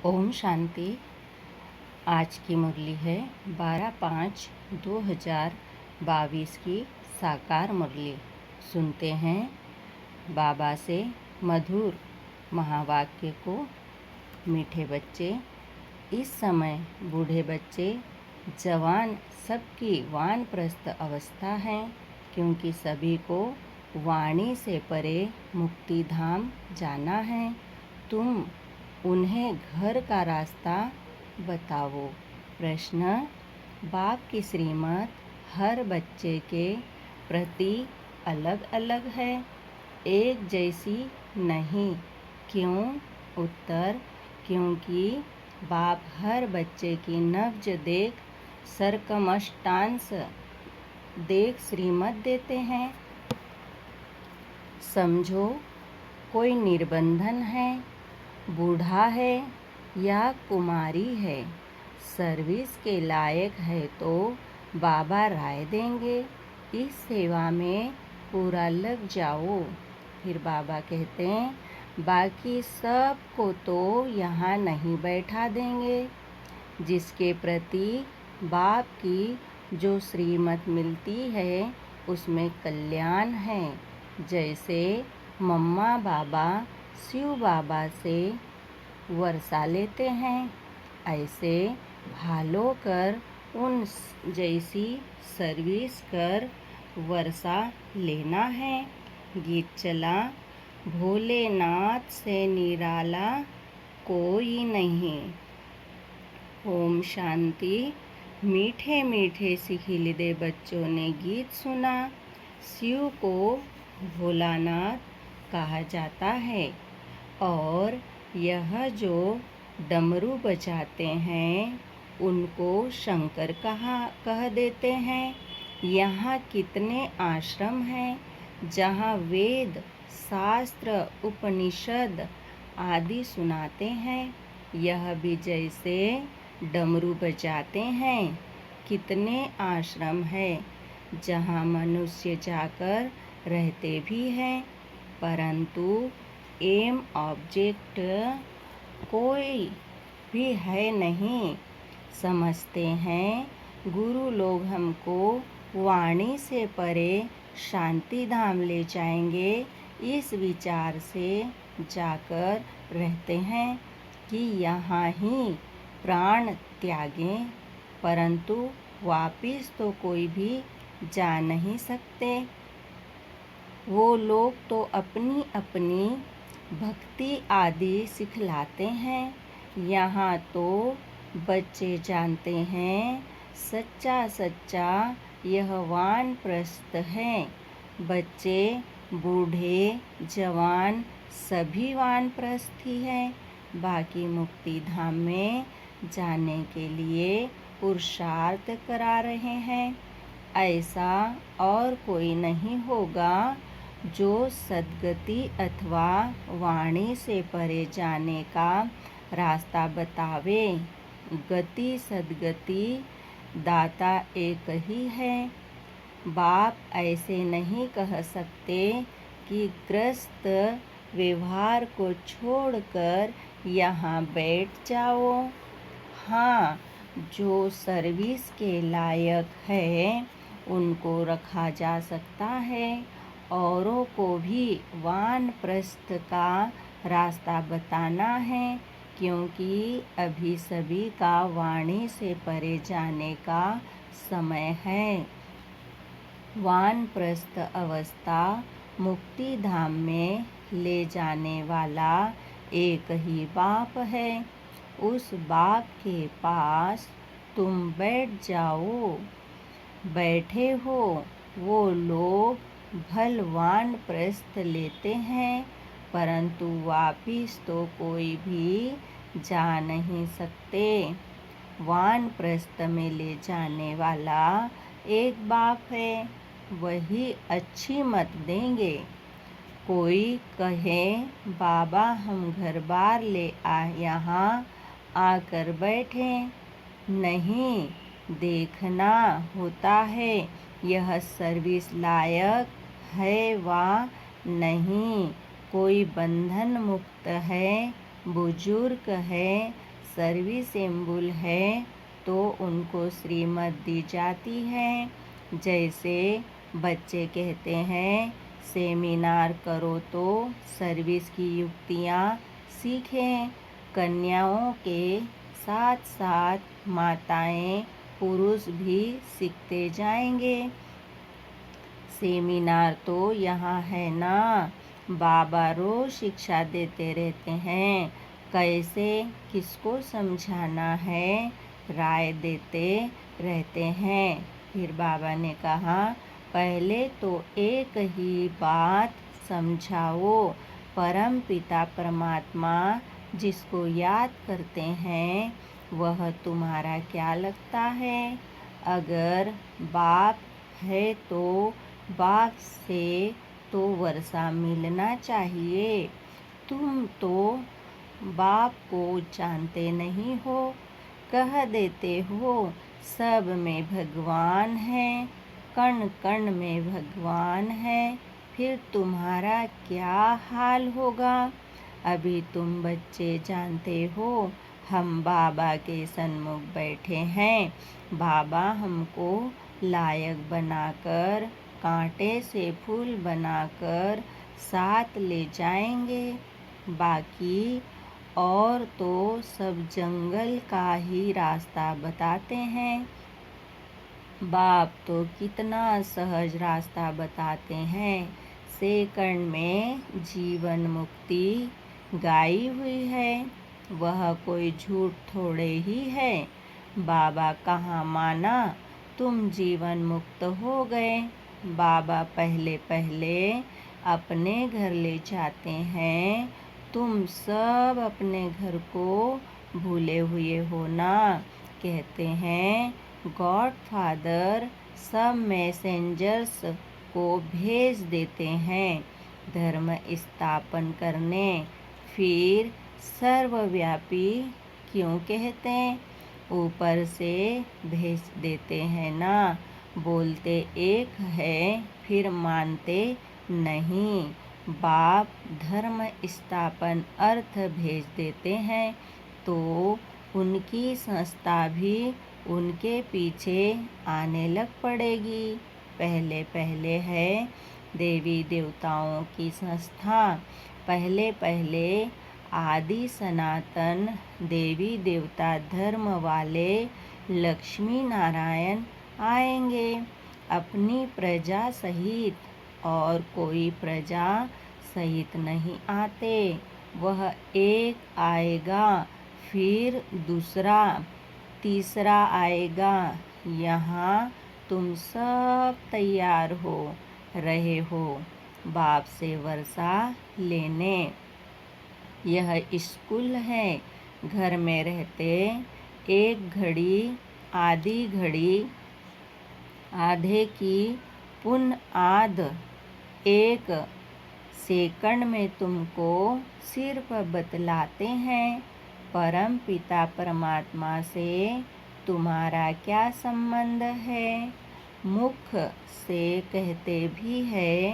ओम शांति। आज की मुरली है 12/5/2022 की साकार मुरली। सुनते हैं बाबा से मधुर महावाक्य को। मीठे बच्चे, इस समय बूढ़े बच्चे, जवान सबकी वानप्रस्थ अवस्था है, क्योंकि सभी को वाणी से परे मुक्ति धाम जाना है। तुम उन्हें घर का रास्ता बताओ। प्रश्न: बाप की श्रीमत हर बच्चे के प्रति अलग अलग है, एक जैसी नहीं। क्यों? उत्तर: क्योंकि बाप हर बच्चे की नब्ज देख, सरकमष्टांश देख श्रीमत देते हैं। समझो, कोई निर्बंधन है, बूढ़ा है या कुमारी है, सर्विस के लायक है तो बाबा राय देंगे, इस सेवा में पूरा लग जाओ। फिर बाबा कहते हैं, बाकी सब को तो यहाँ नहीं बैठा देंगे। जिसके प्रति बाप की जो श्रीमत मिलती है उसमें कल्याण है। जैसे मम्मा बाबा शिव बाबा से वर्षा लेते हैं, ऐसे भालो कर उन जैसी सर्विस कर वर्षा लेना है। गीत चला, भोलेनाथ से निराला कोई नहीं। ओम शांति। मीठे मीठे सिखिलिदे बच्चों ने गीत सुना। शिव को भोलानाथ कहा जाता है और यह जो डमरू बजाते हैं उनको शंकर कह देते हैं। यहाँ कितने आश्रम हैं जहाँ वेद शास्त्र उपनिषद आदि सुनाते हैं। यह भी जैसे डमरू बजाते हैं। कितने आश्रम है जहाँ मनुष्य जाकर रहते भी हैं, परंतु एम ऑब्जेक्ट कोई भी है नहीं। समझते हैं गुरु लोग हमको वाणी से परे शांति धाम ले जाएंगे, इस विचार से जाकर रहते हैं कि यहाँ ही प्राण त्यागें, परंतु वापिस तो कोई भी जा नहीं सकते। वो लोग तो अपनी अपनी भक्ति आदि सिखलाते हैं। यहाँ तो बच्चे जानते हैं सच्चा सच्चा यह वानप्रस्थ है। बच्चे, बूढ़े, जवान सभी वानप्रस्थ ही हैं। बाकी मुक्ति धाम में जाने के लिए पुरुषार्थ करा रहे हैं। ऐसा और कोई नहीं होगा जो सद्गति अथवा वाणी से परे जाने का रास्ता बतावे। गति सद्गति दाता एक ही है। बाप ऐसे नहीं कह सकते कि ग्रस्त व्यवहार को छोड़कर यहाँ बैठ जाओ। हाँ, जो सर्विस के लायक है उनको रखा जा सकता है। औरों को भी वानप्रस्थ का रास्ता बताना है, क्योंकि अभी सभी का वाणी से परे जाने का समय है। वानप्रस्थ अवस्था मुक्ति धाम में ले जाने वाला एक ही बाप है। उस बाप के पास तुम बैठ जाओ। बैठे हो वो लोग भल वानप्रस्थ लेते हैं, परंतु वापिस तो कोई भी जा नहीं सकते। वानप्रस्थ में ले जाने वाला एक बाप है, वही अच्छी मत देंगे। कोई कहे बाबा हम घर बार ले यहाँ आकर बैठे, नहीं, देखना होता है यह सर्विस लायक है वा नहीं। कोई बंधन मुक्त है, बुजुर्ग है, सर्विसेबल है तो उनको श्रीमत दी जाती है। जैसे बच्चे कहते हैं सेमिनार करो तो सर्विस की युक्तियाँ सीखें। कन्याओं के साथ साथ माताएं पुरुष भी सीखते जाएंगे। सेमिनार तो यहाँ है ना, बाबा रोज शिक्षा देते रहते हैं, कैसे किसको समझाना है राय देते रहते हैं। फिर बाबा ने कहा पहले तो एक ही बात समझाओ, परम पिता परमात्मा जिसको याद करते हैं वह तुम्हारा क्या लगता है? अगर बाप है तो बाप से तो वर्षा मिलना चाहिए। तुम तो बाप को जानते नहीं हो, कह देते हो सब में भगवान है, कण कण में भगवान है। फिर तुम्हारा क्या हाल होगा? अभी तुम बच्चे जानते हो हम बाबा के सन्मुख बैठे हैं, बाबा हमको लायक बनाकर कांटे से फूल बनाकर साथ ले जाएंगे। बाकी और तो सब जंगल का ही रास्ता बताते हैं। बाप तो कितना सहज रास्ता बताते हैं, सेकंड में जीवन मुक्ति गाई हुई है, वह कोई झूठ थोड़े ही है। बाबा कहाँ माना तुम जीवन मुक्त हो गए। बाबा पहले पहले अपने घर ले जाते हैं, तुम सब अपने घर को भूले हुए हो ना। कहते हैं गॉड फादर सब मैसेंजर्स को भेज देते हैं धर्म स्थापन करने, फिर सर्वव्यापी क्यों कहते हैं? ऊपर से भेज देते हैं ना, बोलते एक है फिर मानते नहीं। बाप धर्म स्थापन अर्थ भेज देते हैं तो उनकी संस्था भी उनके पीछे आने लग पड़ेगी। पहले पहले है देवी देवताओं की संस्था, पहले पहले आदि सनातन देवी देवता धर्म वाले लक्ष्मी नारायण आएंगे अपनी प्रजा सहित, और कोई प्रजा सहित नहीं आते। वह एक आएगा फिर दूसरा तीसरा आएगा। यहाँ तुम सब तैयार हो रहे हो बाप से वर्षा लेने। यह स्कूल है, घर में रहते एक घड़ी आधी घड़ी आधे की पुन आध एक सेकंड में तुमको सिर्फ बतलाते हैं परम पिता परमात्मा से तुम्हारा क्या संबंध है। मुख से कहते भी है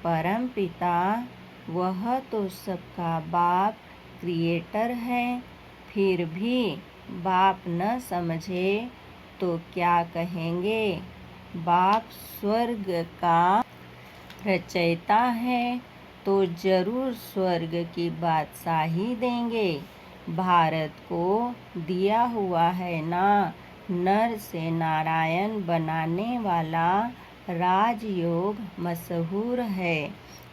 परम पिता, वह तो सबका बाप क्रिएटर है, फिर भी बाप न समझे तो क्या कहेंगे? बाप स्वर्ग का रचयिता है तो जरूर स्वर्ग की बादशाही देंगे। भारत को दिया हुआ है ना, नर से नारायण बनाने वाला राजयोग मशहूर है।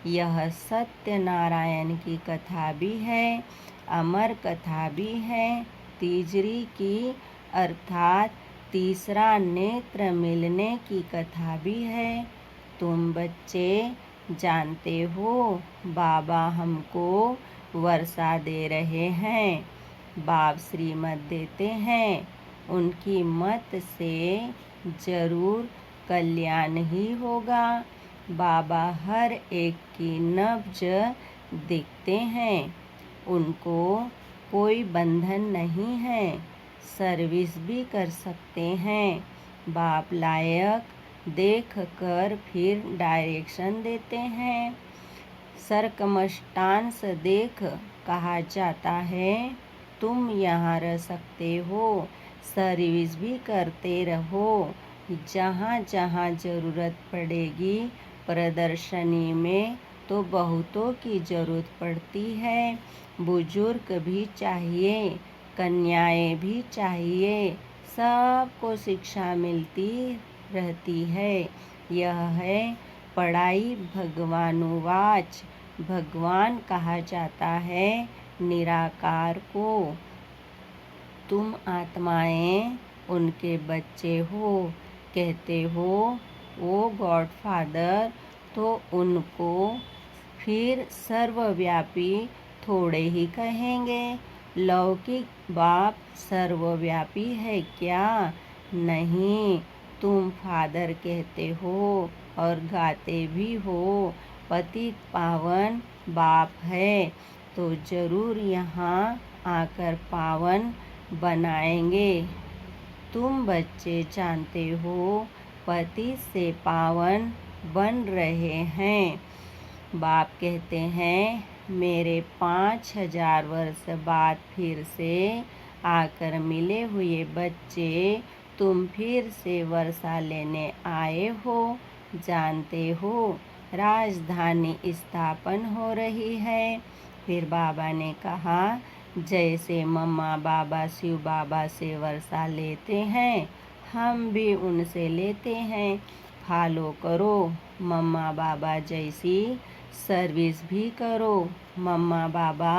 यह सत्यनारायण की कथा भी है, अमर कथा भी है। तीजरी की अर्थात तीसरा नेत्र मिलने की कथा भी है। तुम बच्चे जानते हो बाबा हमको वर्षा दे रहे हैं, बाप श्रीमत देते हैं, उनकी मत से जरूर कल्याण ही होगा। बाबा हर एक की नब्ज देखते हैं, उनको कोई बंधन नहीं है, सर्विस भी कर सकते हैं। बाप लायक देख कर फिर डायरेक्शन देते हैं। सरकमस्टांस देख कहा जाता है तुम यहाँ रह सकते हो, सर्विस भी करते रहो। जहाँ जहाँ ज़रूरत पड़ेगी, प्रदर्शनी में तो बहुतों की ज़रूरत पड़ती है। बुजुर्ग भी चाहिए, कन्याएं भी चाहिए, सबको शिक्षा मिलती रहती है। यह है पढ़ाई भगवानुवाच। भगवान कहा जाता है निराकार को। तुम आत्माएं उनके बच्चे हो, कहते हो वो गॉडफादर, तो उनको फिर सर्वव्यापी थोड़े ही कहेंगे। लौकिक बाप सर्वव्यापी है क्या? नहीं, तुम फादर कहते हो और गाते भी हो। पतित पावन बाप है तो जरूर यहाँ आकर पावन बनाएंगे। तुम बच्चे जानते हो पतित से पावन बन रहे हैं। बाप कहते हैं मेरे 5000 वर्ष बाद फिर से आकर मिले हुए बच्चे, तुम फिर से वर्षा लेने आए हो। जानते हो राजधानी स्थापन हो रही है। फिर बाबा ने कहा जैसे मम्मा बाबा शिव बाबा से वर्षा लेते हैं, हम भी उनसे लेते हैं। फॉलो करो मम्मा बाबा जैसी सर्विस भी करो। मम्मा बाबा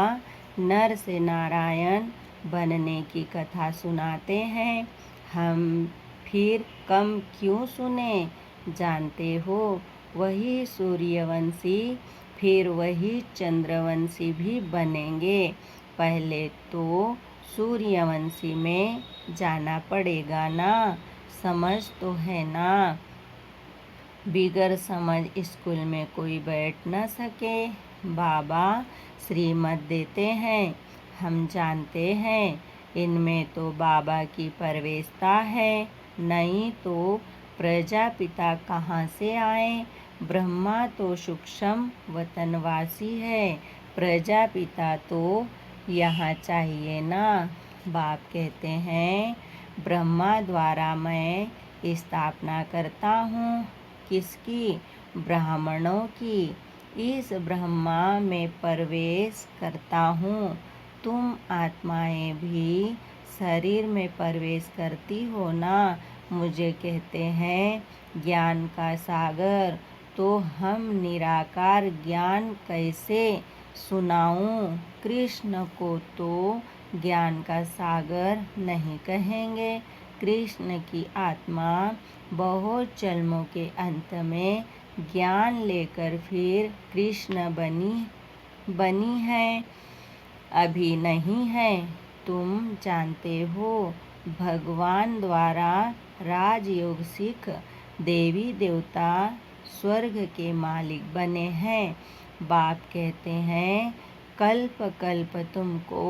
नर से नारायण बनने की कथा सुनाते हैं, हम फिर कम क्यों सुने? जानते हो वही सूर्यवंशी फिर वही चंद्रवंशी भी बनेंगे। पहले तो सूर्यवंशी में जाना पड़ेगा ना। समझ तो है ना? बिगर समझ स्कूल में कोई बैठ न सके। बाबा श्रीमत देते हैं, हम जानते हैं इनमें तो बाबा की प्रवेशता है, नहीं तो प्रजापिता कहाँ से आए? ब्रह्मा तो सूक्ष्म वतनवासी है, प्रजापिता तो यहाँ चाहिए ना। बाप कहते हैं ब्रह्मा द्वारा मैं स्थापना करता हूँ। किसकी? ब्राह्मणों की। इस ब्रह्मा में प्रवेश करता हूँ। तुम आत्माएं भी शरीर में प्रवेश करती हो ना। मुझे कहते हैं ज्ञान का सागर, तो हम निराकार ज्ञान कैसे सुनाऊं? कृष्ण को तो ज्ञान का सागर नहीं कहेंगे। कृष्ण की आत्मा बहुत जन्मों के अंत में ज्ञान लेकर फिर कृष्ण बनी है, अभी नहीं है। तुम जानते हो भगवान द्वारा राजयोग सीख देवी देवता स्वर्ग के मालिक बने हैं। बाप कहते हैं कल्प कल्प तुमको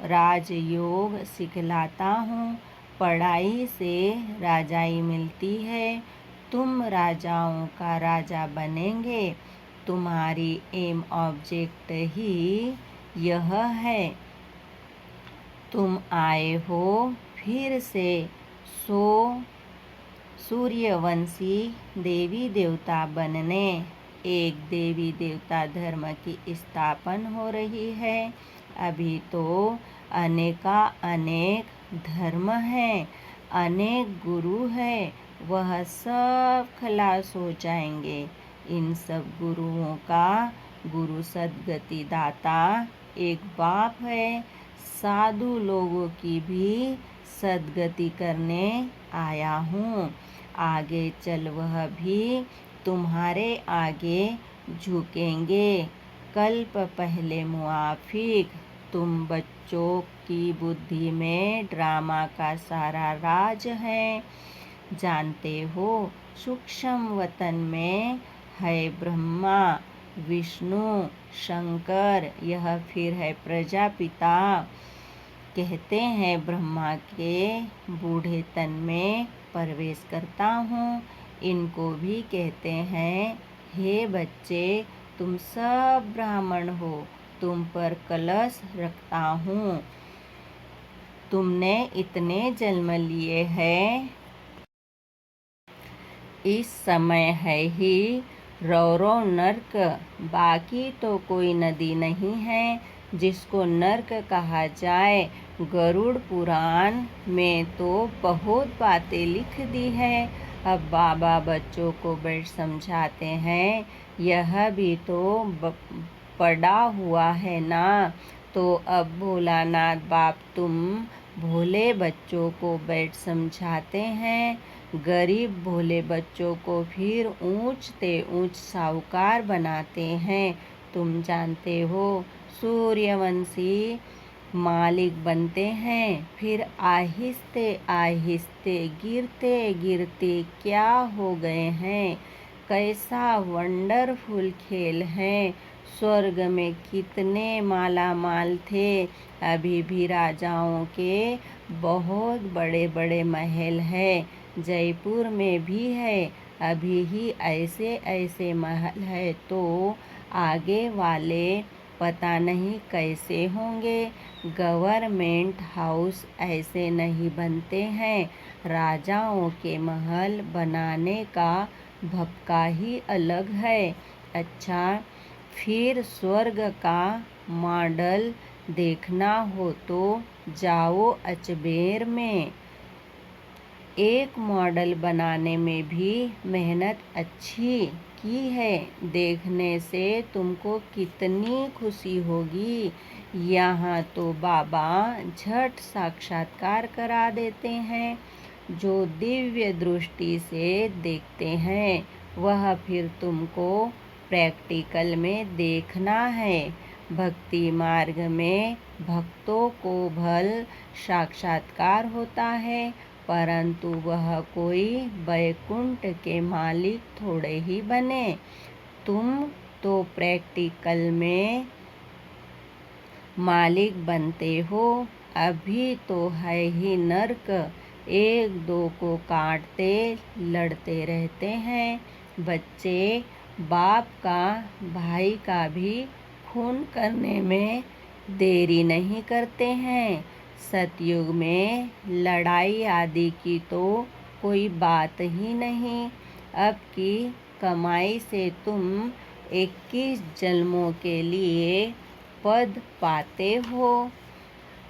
राजयोग सिखलाता हूँ। पढ़ाई से राजाई मिलती है, तुम राजाओं का राजा बनेंगे। तुम्हारी एम ऑब्जेक्ट ही यह है। तुम आए हो फिर से सो सूर्यवंशी देवी देवता बनने। एक देवी देवता धर्म की स्थापना हो रही है। अभी तो अनेक धर्म हैं, अनेक गुरु हैं, वह सब खलास हो जाएंगे। इन सब गुरुओं का गुरु सद्गति दाता एक बाप है। साधु लोगों की भी सद्गति करने आया हूँ। आगे चल वह भी तुम्हारे आगे झुकेंगे। कल्प पहले मुआफिक। तुम बच्चों की बुद्धि में ड्रामा का सारा राज है। जानते हो सूक्ष्म वतन में है ब्रह्मा विष्णु शंकर, यह फिर है प्रजापिता। कहते हैं ब्रह्मा के बूढ़े तन में प्रवेश करता हूँ। इनको भी कहते हैं हे बच्चे तुम सब ब्राह्मण हो, तुम पर कलश रखता हूँ। तुमने इतने जन्म लिए हैं, इस समय है ही रौरव नर्क, बाकी तो कोई नदी नहीं है जिसको नर्क कहा जाए। गरुड़ पुराण में तो बहुत बातें लिख दी है। अब बाबा बच्चों को बैठ समझाते हैं, यह भी तो पड़ा हुआ है ना। तो अब भोलानाथ बाप तुम भोले बच्चों को बैठ समझाते हैं, गरीब भोले बच्चों को फिर ऊंच ते ऊंच साहूकार बनाते हैं। तुम जानते हो सूर्यवंशी मालिक बनते हैं, फिर आहिस्ते आहिस्ते गिरते गिरते क्या हो गए हैं। कैसा वंडरफुल खेल है। स्वर्ग में कितने माला माल थे। अभी भी राजाओं के बहुत बड़े बड़े महल है। जयपुर में भी है। अभी ही ऐसे ऐसे महल है तो आगे वाले पता नहीं कैसे होंगे। गवर्नमेंट हाउस ऐसे नहीं बनते हैं। राजाओं के महल बनाने का भपका ही अलग है। अच्छा, फिर स्वर्ग का मॉडल देखना हो तो जाओ अजमेर में। एक मॉडल बनाने में भी मेहनत अच्छी की है। देखने से तुमको कितनी खुशी होगी। यहाँ तो बाबा झट साक्षात्कार करा देते हैं। जो दिव्य दृष्टि से देखते हैं वह फिर तुमको प्रैक्टिकल में देखना है। भक्ति मार्ग में भक्तों को भल साक्षात्कार होता है, परंतु वह कोई वैकुंठ के मालिक थोड़े ही बने। तुम तो प्रैक्टिकल में मालिक बनते हो। अभी तो है ही नर्क, एक दो को काटते लड़ते रहते हैं। बच्चे बाप का भाई का भी खून करने में देरी नहीं करते हैं। सतयुग में लड़ाई आदि की तो कोई बात ही नहीं। अब की कमाई से तुम 21 जन्मों के लिए पद पाते हो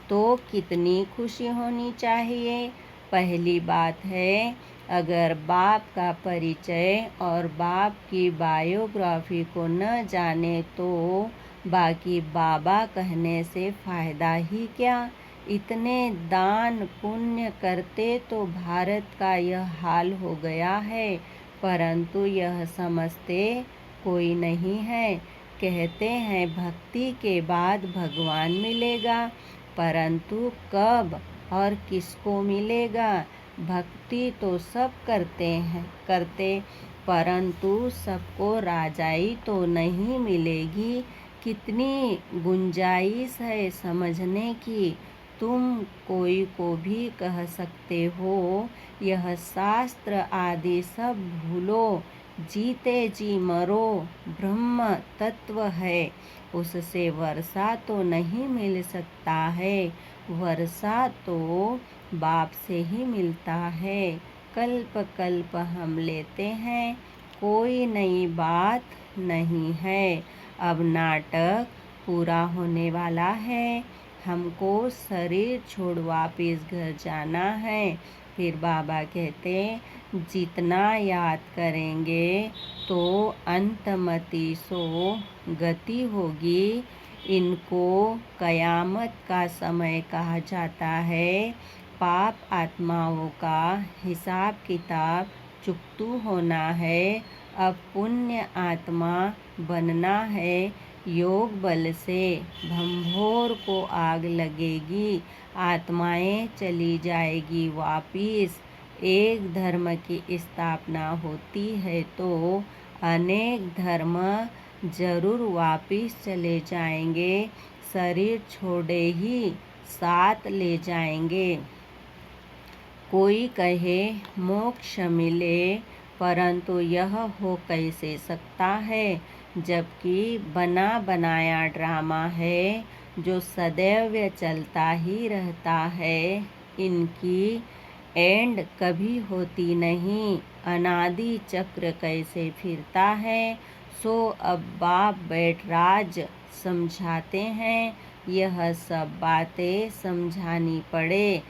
तो कितनी खुशी होनी चाहिए। पहली बात है, अगर बाप का परिचय और बाप की बायोग्राफी को न जाने तो बाकी बाबा कहने से फ़ायदा ही क्या। इतने दान पुण्य करते तो भारत का यह हाल हो गया है, परंतु यह समझते कोई नहीं है। कहते हैं भक्ति के बाद भगवान मिलेगा, परंतु कब और किसको मिलेगा। भक्ति तो सब करते, परंतु सबको राजाई तो नहीं मिलेगी। कितनी गुंजाइश है समझने की। तुम कोई को भी कह सकते हो यह शास्त्र आदि सब भूलो, जीते जी मरो, ब्रह्म तत्व है, उससे वर्षा तो नहीं मिल सकता है। वर्षा तो बाप से ही मिलता है। कल्प कल्प हम लेते हैं, कोई नई बात नहीं है। अब नाटक पूरा होने वाला है। हमको शरीर छोड़ वापिस घर जाना है। फिर बाबा कहते जितना याद करेंगे तो अंतमति सो गति होगी। इनको कयामत का समय कहा जाता है। पाप आत्माओं का हिसाब किताब चुकतू होना है। अब पुण्य आत्मा बनना है। योग बल से भंभोर को आग लगेगी, आत्माएं चली जाएगी वापिस। एक धर्म की स्थापना होती है तो अनेक धर्म जरूर वापिस चले जाएंगे। शरीर छोड़े ही साथ ले जाएंगे। कोई कहे मोक्ष मिले, परंतु यह हो कैसे सकता है, जबकि बना बनाया ड्रामा है। जो सदैव चलता ही रहता है। इनकी एंड कभी होती नहीं। अनादि चक्र कैसे फिरता है, सो अब बाप बैठराज समझाते हैं। यह सब बातें समझानी पड़े।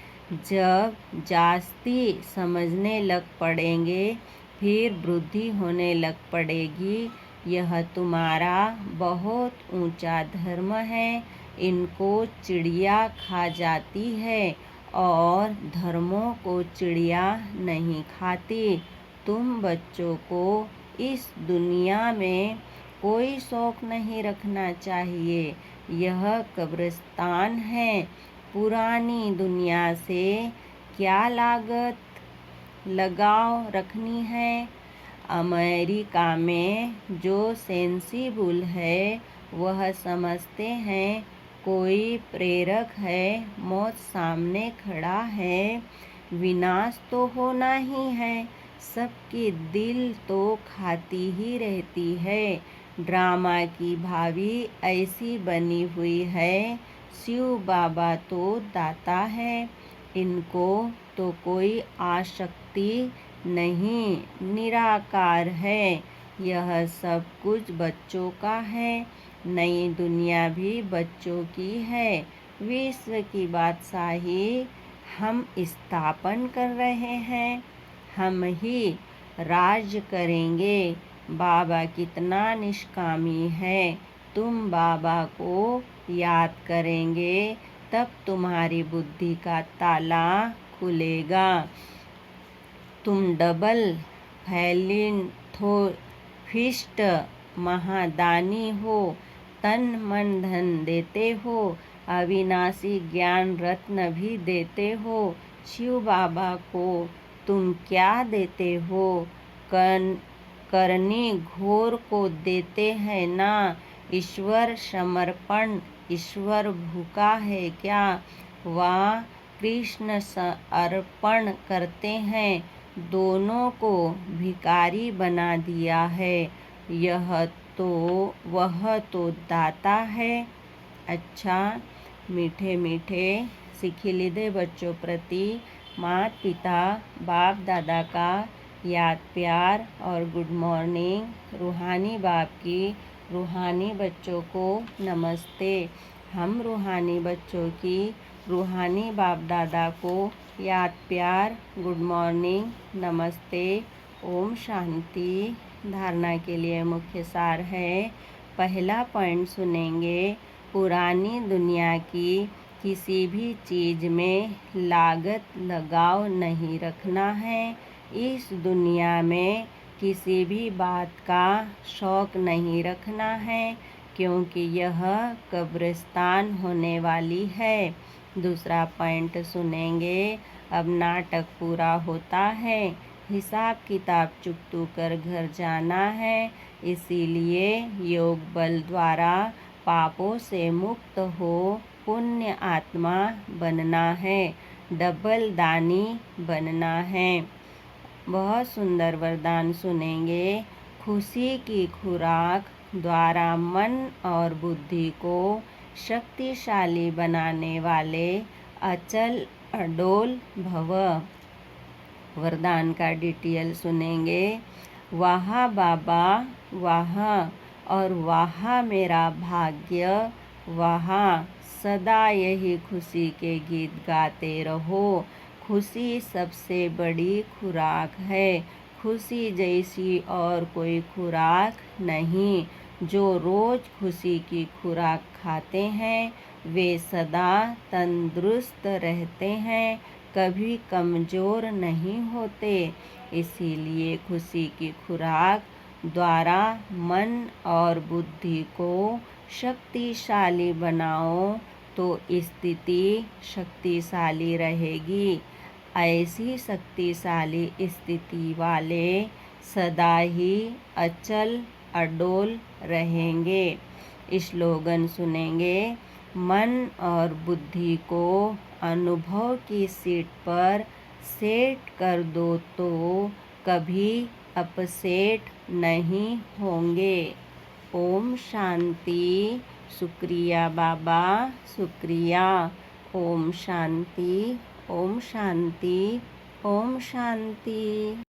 जब जास्ती समझने लग पड़ेंगे, फिर वृद्धि होने लग पड़ेगी। यह तुम्हारा बहुत ऊंचा धर्म है। इनको चिड़िया खा जाती है और धर्मों को चिड़िया नहीं खाती। तुम बच्चों को इस दुनिया में कोई शौक नहीं रखना चाहिए। यह कब्रिस्तान है। पुरानी दुनिया से क्या लगाव रखनी है। अमेरिका में जो सेंसिबल है वह समझते हैं कोई प्रेरक है, मौत सामने खड़ा है, विनाश तो होना ही है। सबकी दिल तो खाती ही रहती है। ड्रामा की भावी ऐसी बनी हुई है। शिव बाबा तो दाता है, इनको तो कोई आसक्ति नहीं, निराकार है। यह सब कुछ बच्चों का है। नई दुनिया भी बच्चों की है। विश्व की बादशाही हम स्थापन कर रहे हैं। हम ही राज करेंगे। बाबा कितना निष्कामी है। तुम बाबा को याद करेंगे तब तुम्हारी बुद्धि का ताला खुलेगा। तुम डबल फिलिंथ्रोपिस्ट महादानी हो। तन मन धन देते हो। अविनाशी ज्ञान रत्न भी देते हो। शिव बाबा को तुम क्या देते हो? करनी घोर को देते हैं ना। ईश्वर समर्पण। ईश्वर भूखा है क्या? वह कृष्ण अर्पण करते हैं। दोनों को भिखारी बना दिया है। वह तो दाता है। अच्छा, मीठे मीठे सिखिलिदे बच्चों प्रति माता पिता बाप दादा का याद प्यार और गुड मॉर्निंग। रूहानी बाप की रूहानी बच्चों को नमस्ते। हम रूहानी बच्चों की रूहानी बाप दादा को याद प्यार गुड मॉर्निंग, नमस्ते, ओम शांति। धारणा के लिए मुख्य सार है। पहला पॉइंट सुनेंगे। पुरानी दुनिया की किसी भी चीज में लागत लगाव नहीं रखना है। इस दुनिया में किसी भी बात का शौक नहीं रखना है, क्योंकि यह कब्रिस्तान होने वाली है। दूसरा पॉइंट सुनेंगे। अब नाटक पूरा होता है। हिसाब किताब चुकतू कर घर जाना है। इसीलिए योग बल द्वारा पापों से मुक्त हो पुण्य आत्मा बनना है, डबल दानी बनना है। बहुत सुंदर वरदान सुनेंगे। खुशी की खुराक द्वारा मन और बुद्धि को शक्तिशाली बनाने वाले अचल अडोल भव। वरदान का डिटेल सुनेंगे। वाह बाबा वाह, और वाह मेरा भाग्य वाह। सदा यही खुशी के गीत गाते रहो। खुशी सबसे बड़ी खुराक है। खुशी जैसी और कोई खुराक नहीं। जो रोज खुशी की खुराक खाते हैं वे सदा तंदुरुस्त रहते हैं, कभी कमजोर नहीं होते। इसीलिए खुशी की खुराक द्वारा मन और बुद्धि को शक्तिशाली बनाओ तो स्थिति शक्तिशाली रहेगी। ऐसी शक्तिशाली स्थिति वाले सदा ही अचल अडोल रहेंगे। स्लोगन सुनेंगे। मन और बुद्धि को अनुभव की सीट पर सेट कर दो तो कभी अपसेट नहीं होंगे। ओम शांति। शुक्रिया बाबा, शुक्रिया। ओम शांति, ओम शांति, ओम शांति।